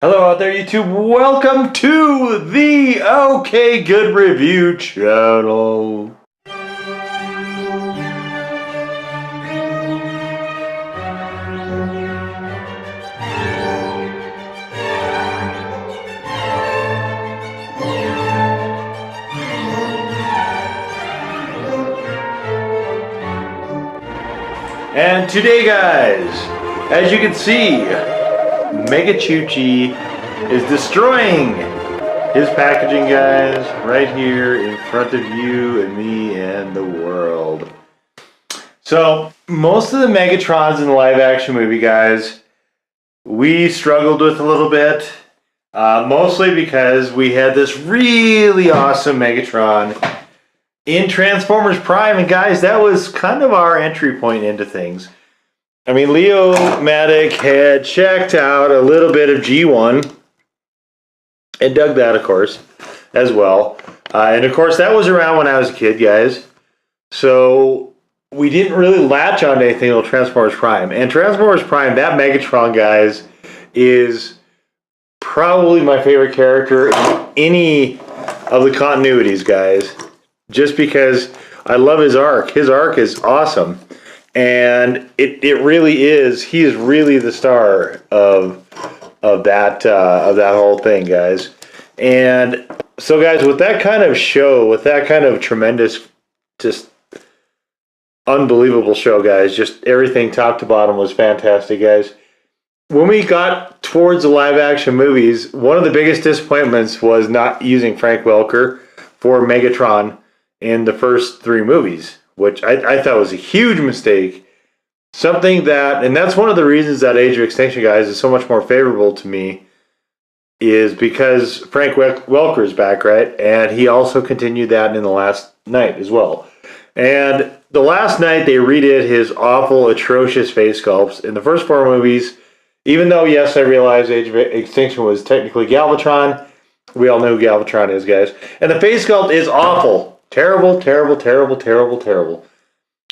Hello out there, YouTube. Welcome to the OK Goodreview channel. And today, guys, as you can see, Megatron is destroying his packaging, guys, right here in front of you and me and the world. So, most of the Megatrons in the live-action movie, guys, we struggled with a little bit, mostly because we had this really awesome Megatron in Transformers Prime, and guys, that was kind of our entry point into things. I mean, Leo-Matic had checked out a little bit of G1 and dug that, of course, as well. And of course, that was around when I was a kid, guys. So we didn't really latch on to anything until Transformers Prime. And Transformers Prime, that Megatron, guys, is probably my favorite character in any of the continuities, guys. Just because I love his arc. His arc is awesome. And it really is. He is really the star of that whole thing, guys. And so, guys, with that kind of show, with that kind of tremendous, just unbelievable show, guys, just everything top to bottom was fantastic, guys. When we got towards the live action movies, one of the biggest disappointments was not using Frank Welker for Megatron in the first three movies, which I thought was a huge mistake. Something that, and that's one of the reasons that Age of Extinction, guys, is so much more favorable to me, is because Frank Welker is back, right? And he also continued that in The Last Night as well. And The Last Night, they redid his awful, atrocious face sculpts. In the first four movies, even though, yes, I realize Age of Extinction was technically Galvatron, we all know who Galvatron is, guys. And the face sculpt is awful. Terrible, terrible, terrible, terrible, terrible.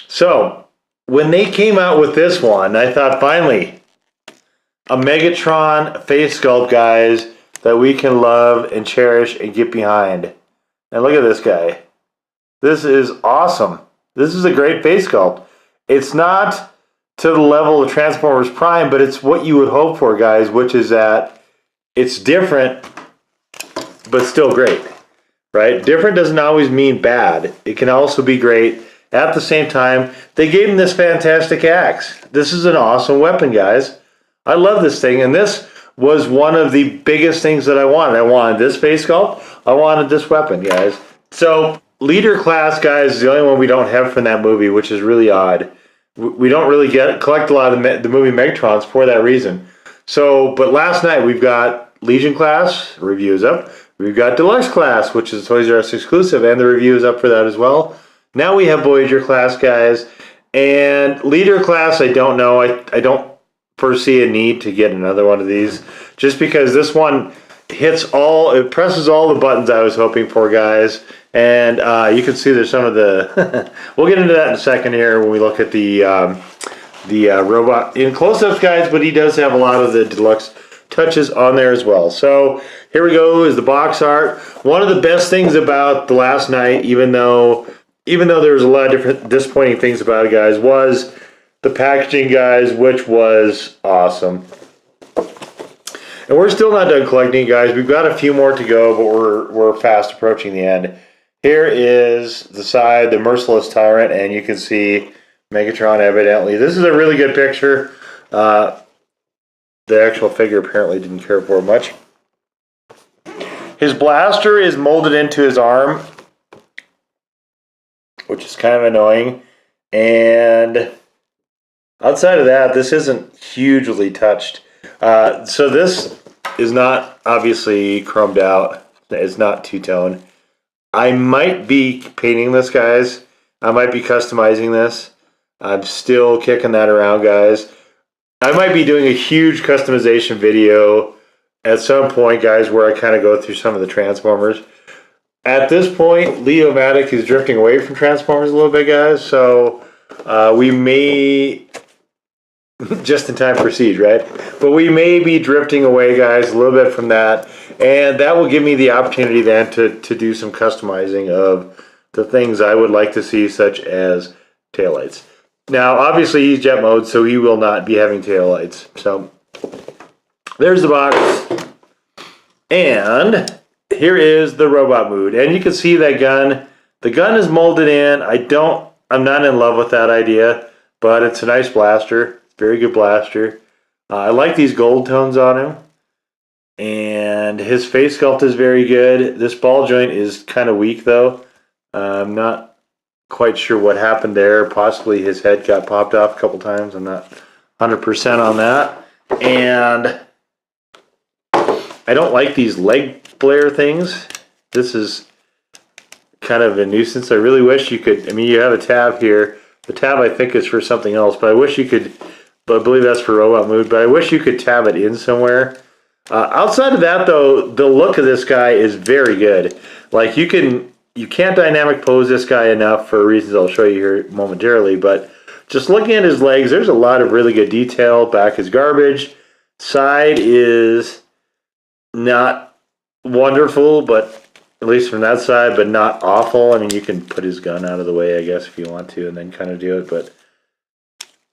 So, when they came out with this one, I thought, finally, a Megatron face sculpt, guys, that we can love and cherish and get behind. And look at this guy. This is awesome. This is a great face sculpt. It's not to the level of Transformers Prime, but it's what you would hope for, guys, which is that it's different, but still great. Right? Different doesn't always mean bad. It can also be great. At the same time, they gave him this fantastic axe. This is an awesome weapon, guys. I love this thing, and this was one of the biggest things that I wanted. I wanted this face sculpt. I wanted this weapon, guys. So, Leader Class, guys, is the only one we don't have from that movie, which is really odd. We don't really collect a lot of the movie Megatrons for that reason. So, but last night we've got Legion Class, review is up. We've got Deluxe Class, which is Toys R Us exclusive, and the review is up for that as well. Now we have Voyager Class, guys. And Leader Class, I don't know. I don't foresee a need to get another one of these. Just because this one it presses all the buttons I was hoping for, guys. And you can see there's some of the... we'll get into that in a second here when we look at the robot in close-ups, guys. But he does have a lot of the deluxe touches on there as well. So here we go, is the box art. One of the best things about The Last Night, even though there was a lot of different disappointing things about it, guys, was the packaging, guys, which was awesome. And we're still not done collecting, guys. We've got a few more to go, but we're fast approaching the end. Here is the side, the Merciless Tyrant, and you can see Megatron evidently. This is a really good picture. The actual figure apparently didn't care for it much. His blaster is molded into his arm, which is kind of annoying. And outside of that, this isn't hugely touched. So this is not obviously chromed out. It's not two-tone. I might be painting this, guys. I might be customizing this. I'm still kicking that around, guys. I might be doing a huge customization video at some point, guys, where I kind of go through some of the Transformers. At this point, Leo-Matic is drifting away from Transformers a little bit, guys, so we may just in time for siege, right? But we may be drifting away, guys, a little bit from that, and that will give me the opportunity then to do some customizing of the things I would like to see, such as taillights. Now, obviously, he's jet mode, so he will not be having taillights. So there's the box, and here is the robot mood, and you can see that gun. The gun is molded in. I'm not in love with that idea, but it's a nice blaster. Very good blaster. I like these gold tones on him. And his face sculpt is very good. This ball joint is kind of weak, though. I'm not quite sure what happened there. Possibly his head got popped off a couple times. I'm not 100% on that. And I don't like these leg flare things. This is kind of a nuisance. I really wish you could, I mean, you have a tab here. The tab, I think, is for something else, but I wish you could, but I believe that's for robot mood, but I wish you could tab it in somewhere. Outside of that, though, the look of this guy is very good. Like, you can't dynamic pose this guy enough for reasons I'll show you here momentarily, but just looking at his legs, there's a lot of really good detail. Back is garbage. Side is not wonderful, but at least from that side, but not awful. I mean, you can put his gun out of the way, I guess, if you want to, and then kind of do it, but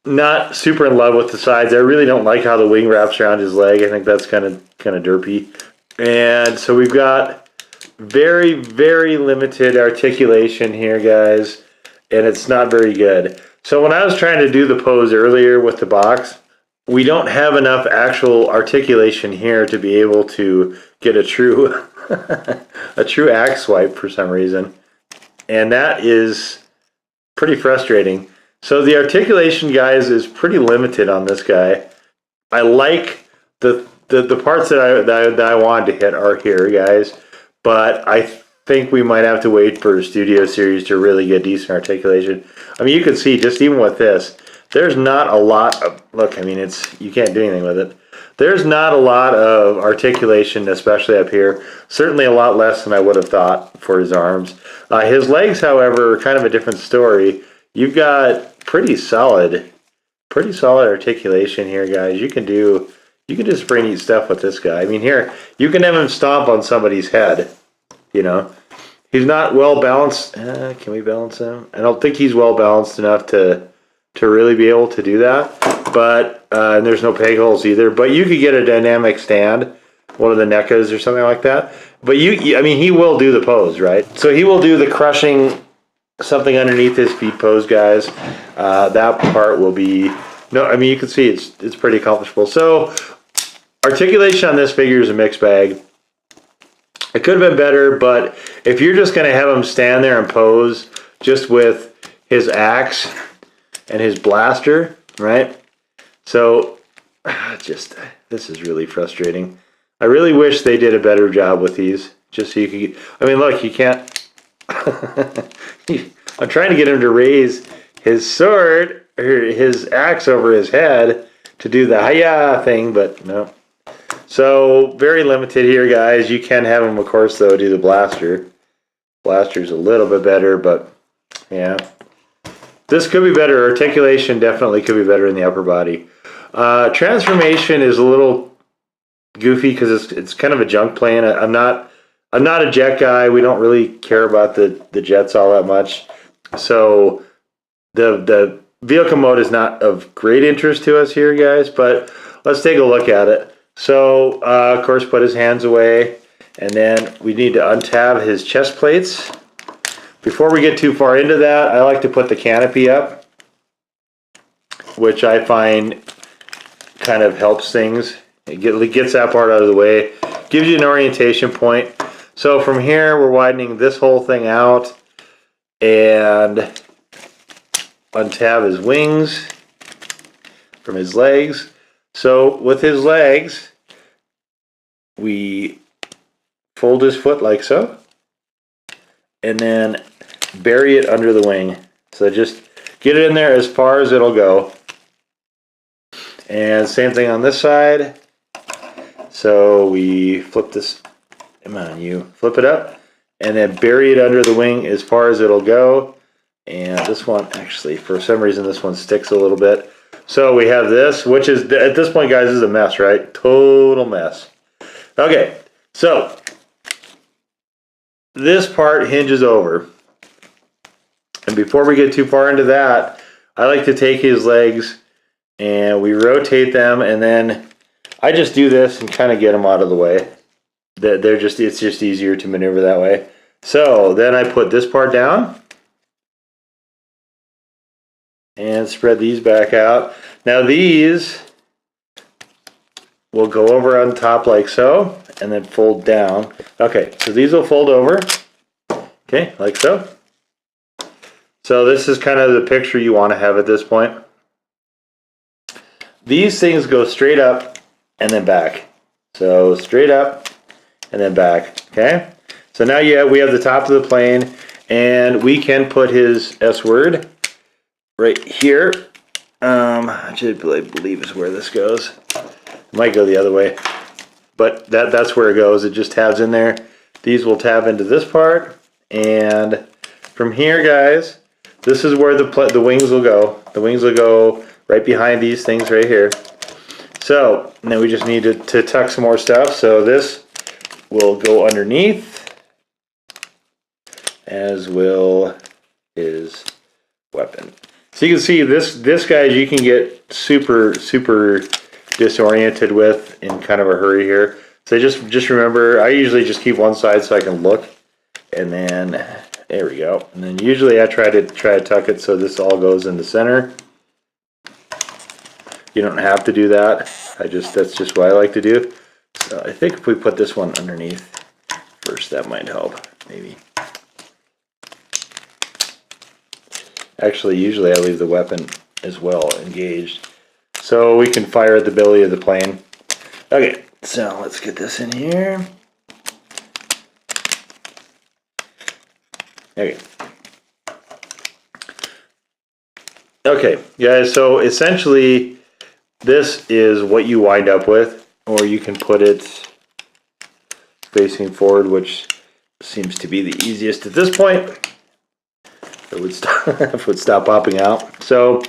not super in love with the sides. I really don't like how the wing wraps around his leg. I think that's kind of derpy. And so we've got very, very limited articulation here, guys, and it's not very good. So when I was trying to do the pose earlier with the box, we don't have enough actual articulation here to be able to get a true a true axe swipe for some reason, and that is pretty frustrating. So the articulation, guys, is pretty limited on this guy. I like the parts that I wanted to hit are here, guys, but I think we might have to wait for a studio series to really get decent articulation. I mean, you can see just even with this, there's not a lot of, look, I mean, you can't do anything with it. There's not a lot of articulation, especially up here. Certainly a lot less than I would have thought for his arms. His legs, however, are kind of a different story. You've got pretty solid articulation here, guys. You can do some pretty neat stuff with this guy. I mean, here, you can have him stomp on somebody's head, you know. He's not well balanced. Can we balance him? I don't think he's well balanced enough to really be able to do that. But and there's no peg holes either. But you could get a dynamic stand, one of the NECAs or something like that. But I mean, he will do the pose, right? So he will do the crushing something underneath his feet pose, guys. That part will be I mean, you can see it's pretty accomplishable. So articulation on this figure is a mixed bag. It could have been better, but if you're just going to have him stand there and pose just with his axe and his blaster, right? So, this is really frustrating. I really wish they did a better job with these, just so you could, I mean, look, you can't, I'm trying to get him to raise his sword, or his axe over his head to do the hi-ya thing, but no. So, very limited here, guys. You can have him, of course, though, do the blaster. Blaster's a little bit better, but, yeah. This could be better. Articulation definitely could be better in the upper body. Transformation is a little goofy because it's kind of a junk plane. I'm not a jet guy. We don't really care about the jets all that much. So the vehicle mode is not of great interest to us here, guys, but let's take a look at it. So, of course, put his hands away, and then we need to untab his chest plates. Before we get too far into that, I like to put the canopy up, which I find kind of helps things. It gets that part out of the way, gives you an orientation point. So from here, we're widening this whole thing out and untab his wings from his legs. So with his legs, we fold his foot like so, and then bury it under the wing. So just get it in there as far as it'll go. And same thing on this side. So we flip this, come on, you flip it up, and then bury it under the wing as far as it'll go. And this one, actually, for some reason, this one sticks a little bit. So we have this, which is, at this point, guys, is a mess, right? Total mess. Okay, so this part hinges over. And before we get too far into that, I like to take his legs and we rotate them, and then I just do this and kind of get them out of the way. It's just easier to maneuver that way. So then I put this part down and spread these back out. Now these will go over on top like so, and then fold down. Okay, so these will fold over, okay, like so. So this is kind of the picture you want to have at this point. These things go straight up and then back. So straight up and then back, okay? So now we have the top of the plane, and we can put his S word right here. I believe is where this goes. It might go the other way, but that's where it goes. It just tabs in there. These will tab into this part, and from here, guys, this is where the wings will go. The wings will go right behind these things right here. So now we just need to tuck some more stuff. So this will go underneath, as will his weapon. So you can see this guys, you can get super disoriented with in kind of a hurry here. So just remember, I usually just keep one side so I can look, and then there we go. And then usually I try to tuck it so this all goes in the center. You don't have to do that. That's just what I like to do. So I think if we put this one underneath first, that might help, maybe. Actually, usually I leave the weapon as well engaged, so we can fire at the belly of the plane. Okay, so let's get this in here. Okay. Okay, guys, so essentially this is what you wind up with, or you can put it facing forward, which seems to be the easiest at this point. It would stop popping out. So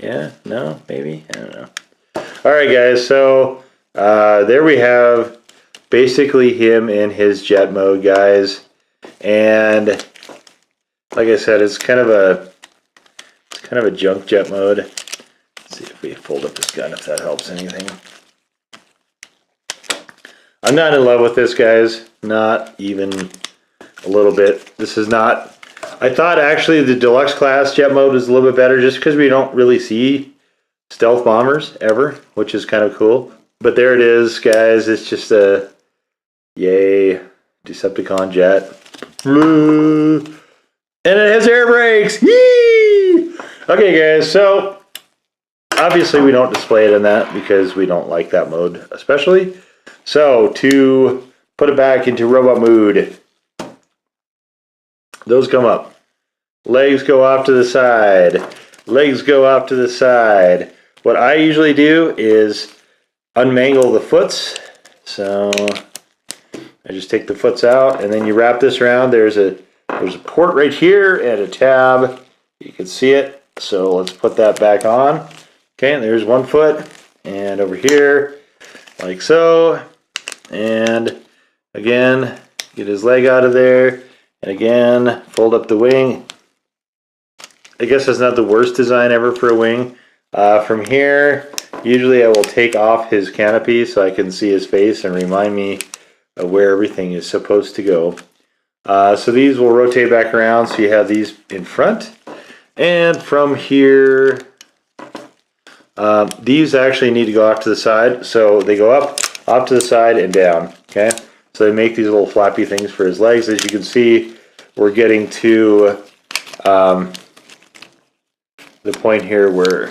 yeah, no, maybe, I don't know. All right, guys, so there we have basically him in his jet mode, guys. And like I said, it's kind of a junk jet mode. Let's see if we fold up this gun, if that helps anything. I'm not in love with this, guys. Not even a little bit. This is not. I thought actually the deluxe class jet mode is a little bit better, just because we don't really see stealth bombers ever, which is kind of cool. But there it is, guys. It's just a yay Decepticon jet, and it has air brakes. Yee! Okay, guys. So obviously we don't display it in that because we don't like that mode, especially. So to put it back into robot mode, those come up. Legs go off to the side. Legs go off to the side. What I usually do is unmangle the foots. So I just take the foots out, and then you wrap this around. There's a port right here and a tab. You can see it. So let's put that back on. Okay, and there's one foot, and over here, like so. And again, get his leg out of there. And again, fold up the wing. I guess that's not the worst design ever for a wing. From here, usually I will take off his canopy so I can see his face and remind me of where everything is supposed to go. So these will rotate back around, so you have these in front. And from here, these actually need to go off to the side. So they go up, off to the side, and down. Okay. So they make these little flappy things for his legs. As you can see, we're getting to the point here where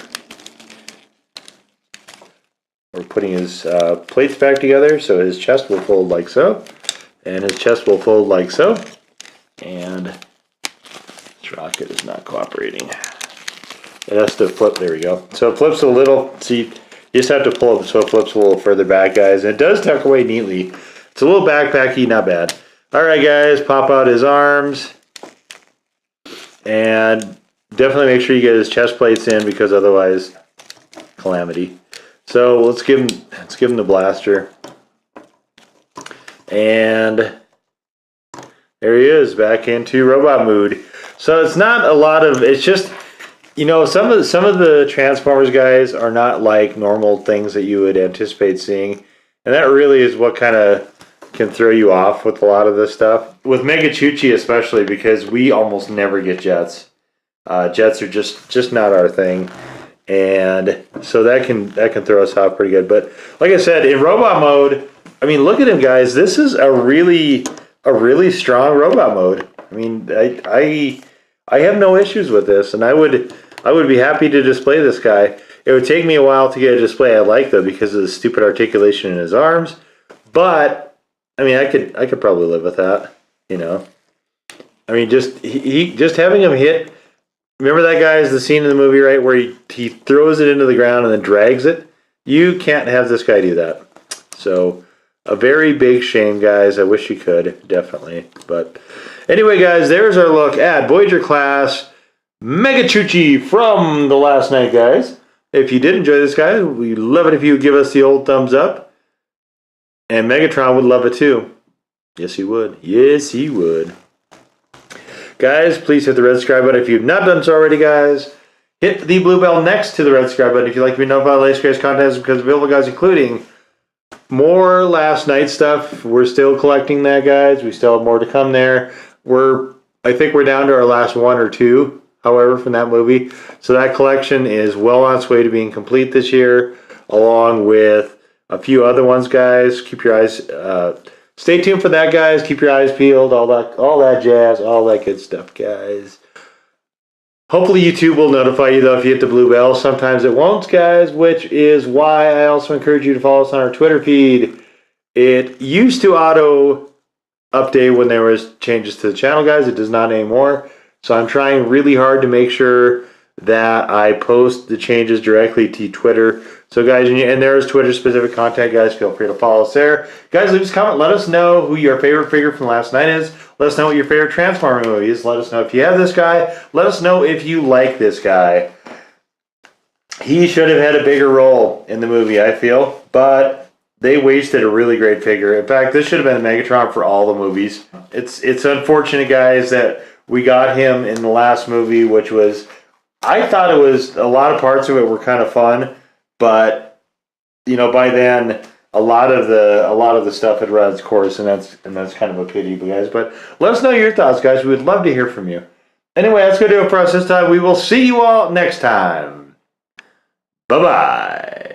we're putting his plates back together. So his chest will fold like so, and his chest will fold like so. And this rocket is not cooperating. It has to flip. There we go. So it flips a little. See, you just have to pull it so it flips a little further back, guys. And it does tuck away neatly. It's a little backpacky, not bad. All right, guys, pop out his arms. And definitely make sure you get his chest plates in, because otherwise, calamity. So let's give him the blaster. And there he is, back into robot mood. So it's not a lot of, it's just, you know, some of the Transformers guys are not like normal things that you would anticipate seeing. And that really is what kind of can throw you off with a lot of this stuff. With Megachuchi especially, because we almost never get jets. Jets are just not our thing. And so that can throw us off pretty good. But like I said, in robot mode, I mean, look at him, guys. This is a really strong robot mode. I mean, I have no issues with this, and I would be happy to display this guy. It would take me a while to get a display I like, though, because of the stupid articulation in his arms. But I mean, I could probably live with that. You know, I mean, just having him hit. Remember that guy is the scene in the movie, right, where he throws it into the ground and then drags it? You can't have this guy do that. So, a very big shame, guys. I wish you could, definitely. But anyway, guys, there's our look at Voyager class Megachuchi from the last night, guys. If you did enjoy this, guys, we'd love it if you would give us the old thumbs up. And Megatron would love it too. Yes, he would. Yes, he would. Guys, please hit the red subscribe button if you've not done so already, guys. Hit the blue bell next to the red subscribe button if you'd like to be notified of the latest greatest content because available, guys, including more last night stuff. We're still collecting that, guys. We still have more to come there. I think we're down to our last one or two, however, from that movie. So that collection is well on its way to being complete this year, along with a few other ones, guys. Keep your eyes... stay tuned for that, guys. Keep your eyes peeled. All that jazz. All that good stuff, guys. Hopefully YouTube will notify you, though, if you hit the blue bell. Sometimes it won't, guys, which is why I also encourage you to follow us on our Twitter feed. It used to auto-update when there was changes to the channel, guys. It does not anymore. So I'm trying really hard to make sure that I post the changes directly to Twitter. So, guys, and there is Twitter-specific content, guys. Feel free to follow us there. Guys, leave us a comment. Let us know who your favorite figure from last night is. Let us know what your favorite Transformer movie is. Let us know if you have this guy. Let us know if you like this guy. He should have had a bigger role in the movie, I feel. But they wasted a really great figure. In fact, this should have been a Megatron for all the movies. It's unfortunate, guys, that we got him in the last movie, which was... I thought it was... A lot of parts of it were kind of fun. But, you know, by then, a lot of the stuff had run its course, and that's kind of a pity, guys. But let us know your thoughts, guys. We would love to hear from you. Anyway, that's going to do it for us this time. We will see you all next time. Bye-bye.